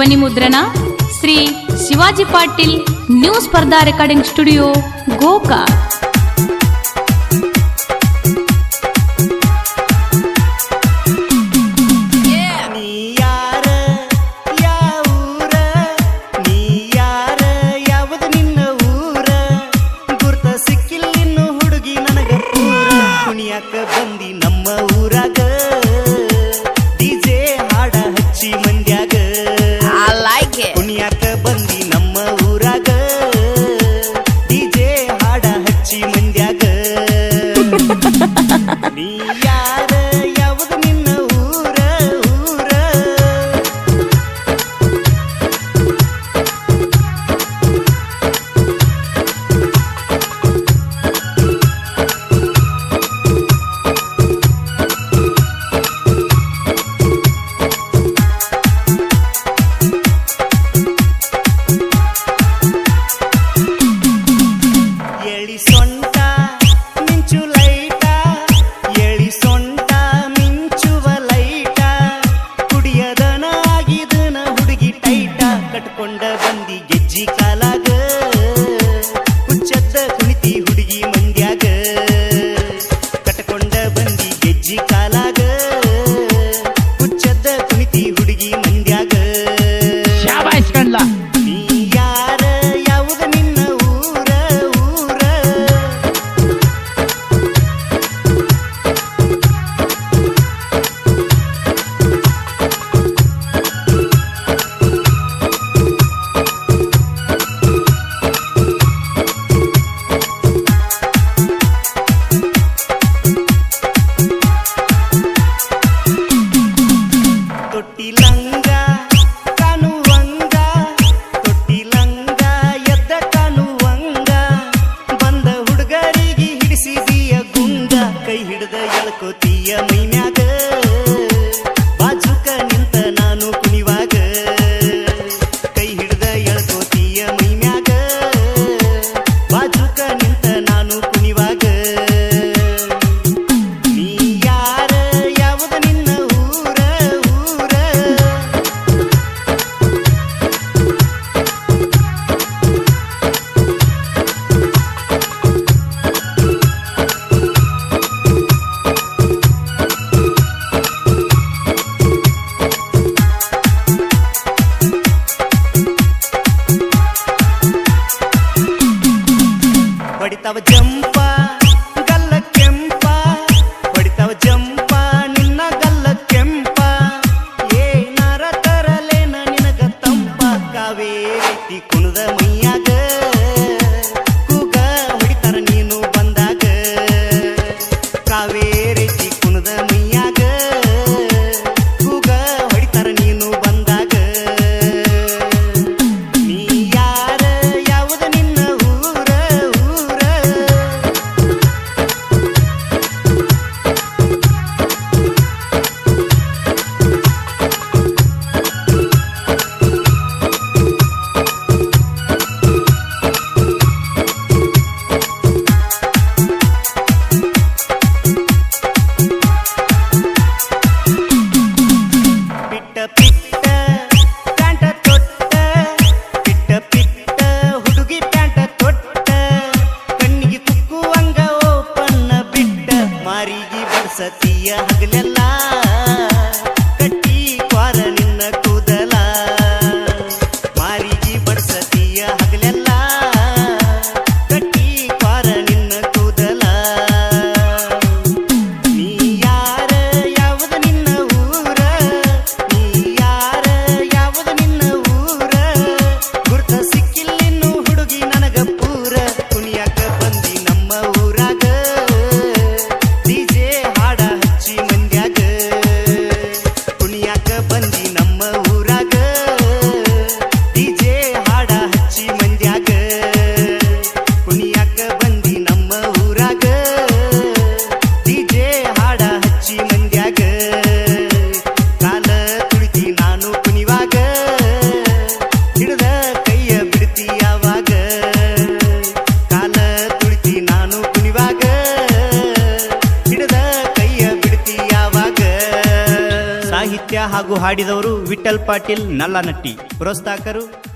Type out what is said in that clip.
ಧ್ವನಿ ಮುದ್ರಣ ಶ್ರೀ ಶಿವಾಜಿ ಪಾಟೀಲ್ ನ್ಯೂ ಸ್ಪರ್ಧಾ ರೆಕಾರ್ಡಿಂಗ್ ಸ್ಟುಡಿಯೋ ಗೋಕಾಕ್. ಬಂದಿ ನಮ್ಮ ಊರಾಗ ಡಿಜೆ ಹಾಡ ಹಚ್ಚಿ ಮಂದ್ಯಾಗ ಕುಣಿಯಾಕ ಬಂದಿ ನಮ್ಮ ಊರಾಗ ಡಿಜೆ ಹಾಡ ಹಚ್ಚಿ ಮಂದ್ಯಾಗ ನೀ ಯಾರ ಯಾವುದು ನಿನ್ನ ಊರ ಊರ ಕಟ್ಕೊಂಡ ಬಂದಿ ಗೆಜ್ಜಿ ಕಾಲಾಗ ಹುಚ್ಚದ್ದ ಕುಣಿತಿ ಹುಡುಗಿ ಮಂದ್ಯಾಗ ಕಟ್ಕೊಂಡ ಬಂದಿ ಗೆಜ್ಜಿ ಕಾಲಾಗ ಹುಚ್ಚದ್ದ ಕುಣಿತಿ ಹುಡುಗಿ ಮಂದ್ಯಾಗ ನೀ ಯಾರ ಯಾವುದು ನಿನ್ನ ಊರ ಊರ ತೊಟ್ಟಿಲಂಗ ಕಾಣುವಂಗ ತೊಟ್ಟಿಲಂಗ ಎದ್ದ ಕಾಣುವಂಗ ಬಂದ ಹುಡುಗರಿಗೆ ಹಿಡಿಸಿದೀಯ ಗುಂಗ ಕೈ ಹಿಡ್ದ ಎಳ್ಕೋತೀಯ ಮೈಮ್ಯಾಗ ಬಾಜುಕ ನಿಂತ ನಾನು ಕುಣಿವಾಗ ಕೈ ಹಿಡ್ದ ಎಳ್ಕೋತೀಯ ಮೈಮ್ಯಾಗ ಬಾಜುಕ ನಿಂತ ನಾನು ಕುಣಿವಾಗ ನೀ ಯಾರ ಯಾವುದು ನಿನ್ನ ಊರ ಊರ ಹೊಡಿತಾವ ಜಂಪ ಗಲ್ಲ ಕೆಂಪ ಹೊಡಿತಾವ ಜಂಪ ನಿನ್ನ ಗಲ್ಲ ಕೆಂಪ ಏನಾರ ತರಲೇನ ನಿನಗ ತಂಪ ಕಾವೇರಿ ಕುಣದ ಮೈಯಾಗ ಕೂಗ ಹೊಡಿತಾರ ನೀನು ಬಂದಾಗ ಕಾವೇರಿ ಕುಣದ ಮೈಯಾಗ ಕೂಗ ಹೊಡಿತಾರ ನೀನು ಬಂದಾಗ ನೀ ಯಾರ ಯಾವುದು ನಿನ್ನ ಊರ ಊರ ಹಾಗೂ ಹಾಡಿದವರು ವಿಠಲ್ ಪಾಟೀಲ್ ನಲ್ಲನಟ್ಟಿ. ಪ್ರೋತ್ಸಾಹಕರು